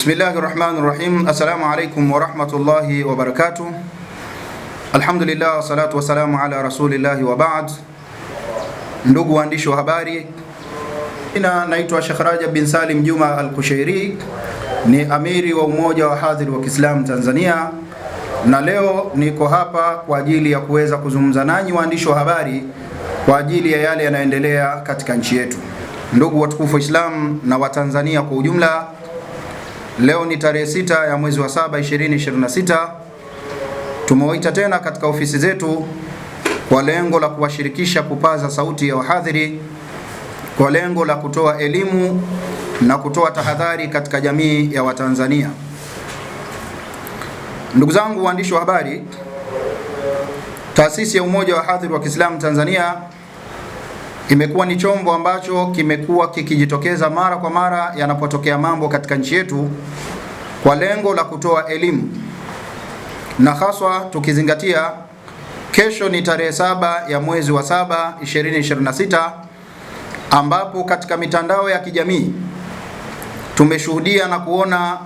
Bismillahirrahmanirrahim. Assalamu alaikum warahmatullahi wabarakatuh. Alhamdulillah, salatu wassalamu ala rasulillahi wa ba'd. Ndugu waandishi wa habari, naitwa Sheikh Rajab bin Salim Juma Al-Kushairi, ni amiri wa umoja wa hadhiri wa Kiislamu Tanzania, na leo niko hapa kwa ajili ya kuweza kuzungumza nanyi waandishi wa habari kwa ajili ya yale yanayoendelea katika nchi yetu. Ndugu watukufu wa Islam na wa Tanzania kwa ujumla, leo ni tarehe 6 ya mwezi wa 7 2026. Tumewaita tena katika ofisi zetu kwa lengo la kuwashirikisha kupaza sauti ya wahadhiri, kwa lengo la kutoa elimu na kutoa tahadhari katika jamii ya Watanzania. Ndugu zangu waandishi wa habari, taasisi ya umoja wa hadhiri wa Kiislamu Tanzania imekuwa ni chombo ambacho kimekuwa kikijitokeza mara kwa mara yanapotokea mambo katika nchi yetu kwa lengo la kutoa elimu, na haswa tukizingatia kesho ni tarehe 7 ya mwezi wa 7 2026, ambapo katika mitandao ya kijamii tumeshuhudia na kuona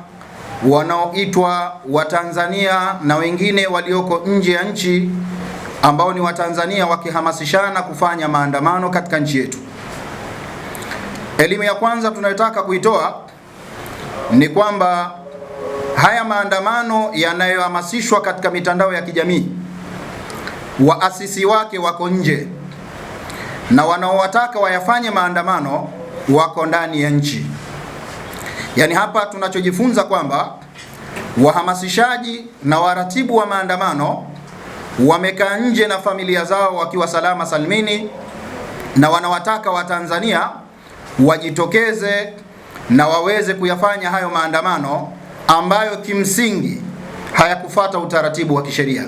wanaoitwa Watanzania na wengine walioko nje ya nchi ambao ni Watanzania wakihamasishana kufanya maandamano katika nchi yetu. Elimu ya kwanza tunayotaka kuitoa ni kwamba haya maandamano yanayohamasishwa katika mitandao ya kijamii, waasisi wake wako nje na wanaowataka wayafanye maandamano wako ndani ya nchi. Yaani hapa tunachojifunza kwamba wahamasishaji na waratibu wa maandamano wamekaa nje na familia zao wakiwa salama salimini, na wanawataka Watanzania wajitokeze na waweze kuyafanya hayo maandamano ambayo kimsingi hayakufuata utaratibu wa kisheria.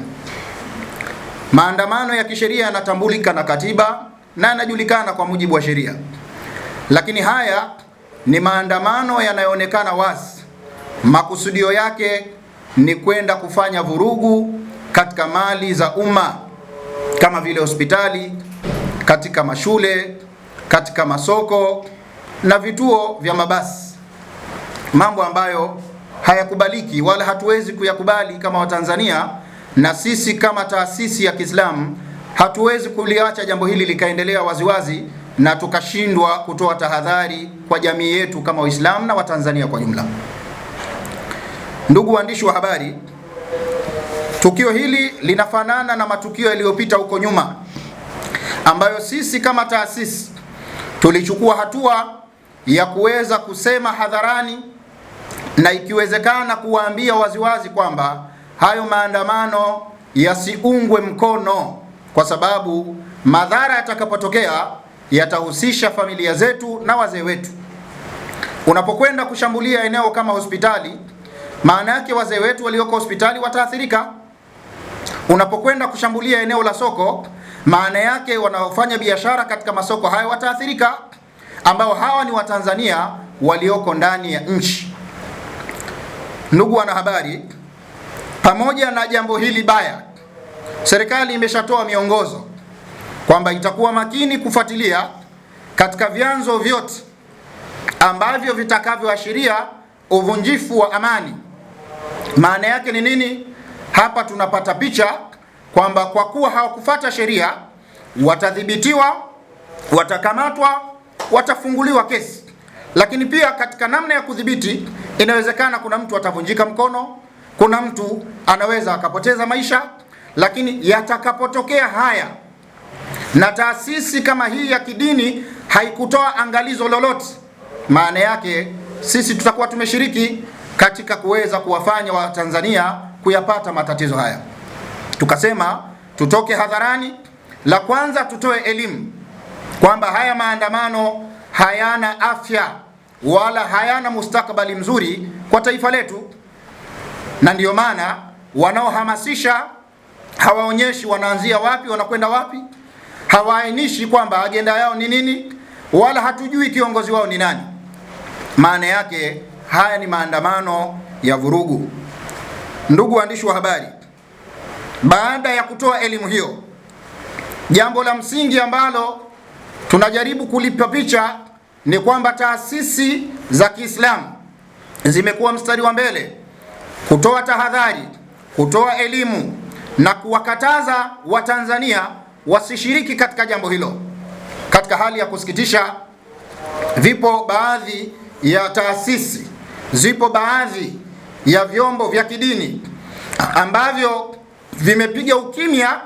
Maandamano ya kisheria yanatambulika na katiba na yanajulikana kwa mujibu wa sheria, lakini haya ni maandamano yanayoonekana wazi makusudio yake ni kwenda kufanya vurugu katika mali za umma kama vile hospitali, katika mashule, katika masoko na vituo vya mabasi, mambo ambayo hayakubaliki wala hatuwezi kuyakubali kama Watanzania, na sisi kama taasisi ya Kiislamu hatuwezi kuliacha jambo hili likaendelea waziwazi na tukashindwa kutoa tahadhari kwa jamii yetu kama Waislamu na Watanzania kwa jumla. Ndugu waandishi wa habari, tukio hili linafanana na matukio yaliyopita huko nyuma ambayo sisi kama taasisi tulichukua hatua ya kuweza kusema hadharani na ikiwezekana kuwaambia waziwazi kwamba hayo maandamano yasiungwe mkono, kwa sababu madhara yatakapotokea yatahusisha familia zetu na wazee wetu. Unapokwenda kushambulia eneo kama hospitali, maana yake wazee wetu walioko hospitali wataathirika. Unapokwenda kushambulia eneo la soko, maana yake wanaofanya biashara katika masoko hayo wataathirika, ambao hawa ni Watanzania walioko ndani ya nchi. Ndugu wanahabari, pamoja na jambo hili baya, serikali imeshatoa miongozo kwamba itakuwa makini kufuatilia katika vyanzo vyote ambavyo vitakavyoashiria uvunjifu wa amani. Maana yake ni nini? Hapa tunapata picha kwamba kwa kuwa hawakufuata sheria watadhibitiwa, watakamatwa, watafunguliwa kesi. Lakini pia katika namna ya kudhibiti, inawezekana kuna mtu atavunjika mkono, kuna mtu anaweza akapoteza maisha. Lakini yatakapotokea haya na taasisi kama hii ya kidini haikutoa angalizo lolote, maana yake sisi tutakuwa tumeshiriki katika kuweza kuwafanya Watanzania kuyapata matatizo haya. Tukasema tutoke hadharani. La kwanza, tutoe elimu kwamba haya maandamano hayana afya wala hayana mustakabali mzuri kwa taifa letu, na ndiyo maana wanaohamasisha hawaonyeshi wanaanzia wapi, wanakwenda wapi, hawaainishi kwamba agenda yao ni nini, wala hatujui kiongozi wao ni nani. Maana yake haya ni maandamano ya vurugu. Ndugu waandishi wa habari, baada ya kutoa elimu hiyo, jambo la msingi ambalo tunajaribu kulipa picha ni kwamba taasisi za Kiislamu zimekuwa mstari wa mbele kutoa tahadhari, kutoa elimu na kuwakataza Watanzania wasishiriki katika jambo hilo. Katika hali ya kusikitisha, vipo baadhi ya taasisi, zipo baadhi ya vyombo vya kidini ambavyo vimepiga ukimya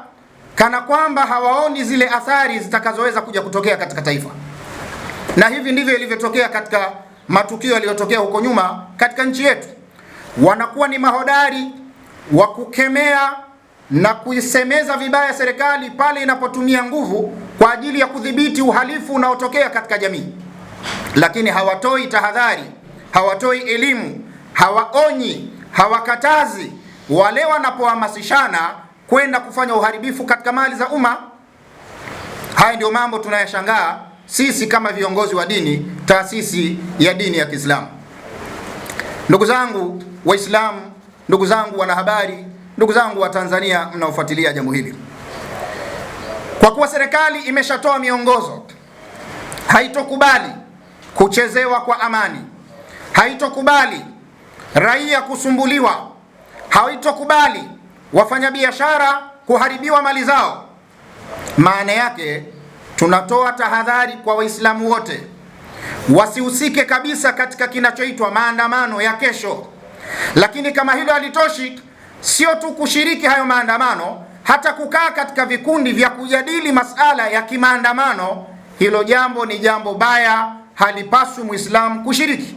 kana kwamba hawaoni zile athari zitakazoweza kuja kutokea katika taifa. Na hivi ndivyo ilivyotokea katika matukio yaliyotokea huko nyuma katika nchi yetu. Wanakuwa ni mahodari wa kukemea na kuisemeza vibaya serikali pale inapotumia nguvu kwa ajili ya kudhibiti uhalifu unaotokea katika jamii, lakini hawatoi tahadhari, hawatoi elimu, hawaonyi, hawakatazi wale wanapohamasishana kwenda kufanya uharibifu katika mali za umma. Haya ndio mambo tunayashangaa sisi kama viongozi wa dini, taasisi ya dini ya Kiislamu. Ndugu zangu Waislamu, ndugu zangu wanahabari, ndugu zangu wa Tanzania mnaofuatilia jambo hili, kwa kuwa serikali imeshatoa miongozo, haitokubali kuchezewa kwa amani, haitokubali raia kusumbuliwa, haitokubali wafanyabiashara kuharibiwa mali zao. Maana yake tunatoa tahadhari kwa Waislamu wote wasihusike kabisa katika kinachoitwa maandamano ya kesho. Lakini kama hilo halitoshi, sio tu kushiriki hayo maandamano, hata kukaa katika vikundi vya kujadili masala ya kimaandamano, hilo jambo ni jambo baya, halipaswi Muislamu kushiriki.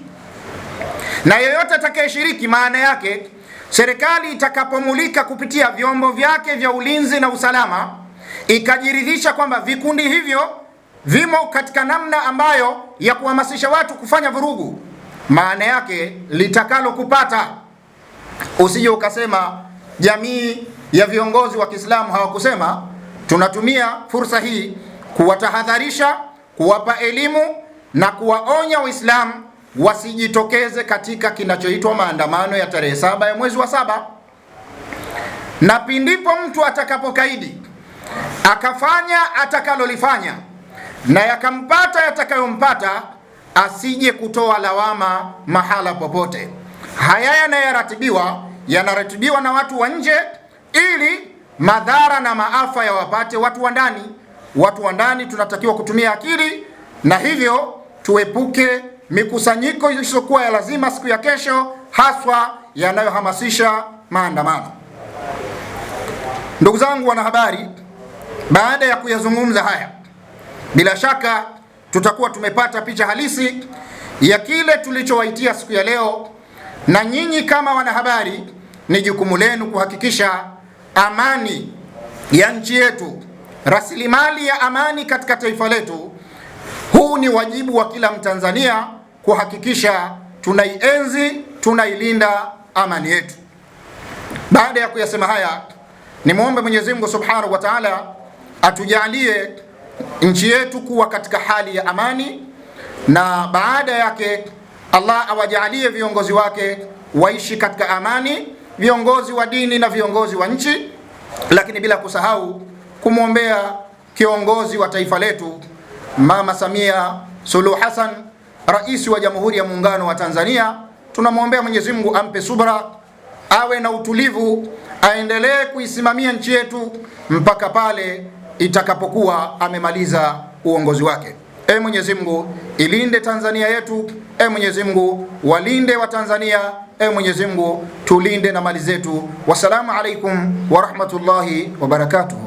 Na yeyote atakayeshiriki, maana yake serikali itakapomulika kupitia vyombo vyake vya ulinzi na usalama, ikajiridhisha kwamba vikundi hivyo vimo katika namna ambayo ya kuhamasisha watu kufanya vurugu, maana yake litakalo kupata, usije ukasema jamii ya viongozi wa Kiislamu hawakusema. Tunatumia fursa hii kuwatahadharisha, kuwapa elimu na kuwaonya Waislamu wasijitokeze katika kinachoitwa maandamano ya tarehe 7 ya mwezi wa 7. Na pindipo mtu atakapokaidi akafanya atakalolifanya na yakampata yatakayompata, asije kutoa lawama mahala popote. Haya yanaratibiwa na watu wa nje ili madhara na maafa yawapate watu wa ndani. Watu wa ndani tunatakiwa kutumia akili, na hivyo tuepuke mikusanyiko isiyokuwa ya lazima siku ya kesho, haswa yanayohamasisha maandamano. Ndugu zangu wanahabari, baada ya kuyazungumza haya, bila shaka tutakuwa tumepata picha halisi ya kile tulichowaitia siku ya leo, na nyinyi kama wanahabari ni jukumu lenu kuhakikisha amani ya nchi yetu, rasilimali ya amani katika taifa letu. Huu ni wajibu wa kila Mtanzania kuhakikisha tunaienzi, tunailinda amani yetu. Baada ya kuyasema haya, nimwombe Mwenyezi Mungu Subhanahu wa Ta'ala atujalie nchi yetu kuwa katika hali ya amani, na baada yake Allah awajalie viongozi wake waishi katika amani, viongozi wa dini na viongozi wa nchi. Lakini bila kusahau kumwombea kiongozi wa taifa letu Mama Samia Suluhu Hassan, Rais wa Jamhuri ya Muungano wa Tanzania. Tunamwombea Mwenyezi Mungu ampe subra, awe na utulivu, aendelee kuisimamia nchi yetu mpaka pale itakapokuwa amemaliza uongozi wake. Mwenyezi Mungu ilinde Tanzania yetu. Mwenyezi Mungu walinde wa Tanzania. Mwenyezi Mungu tulinde na mali zetu. Wassalamu alaikum wa rahmatullahi wa barakatuh.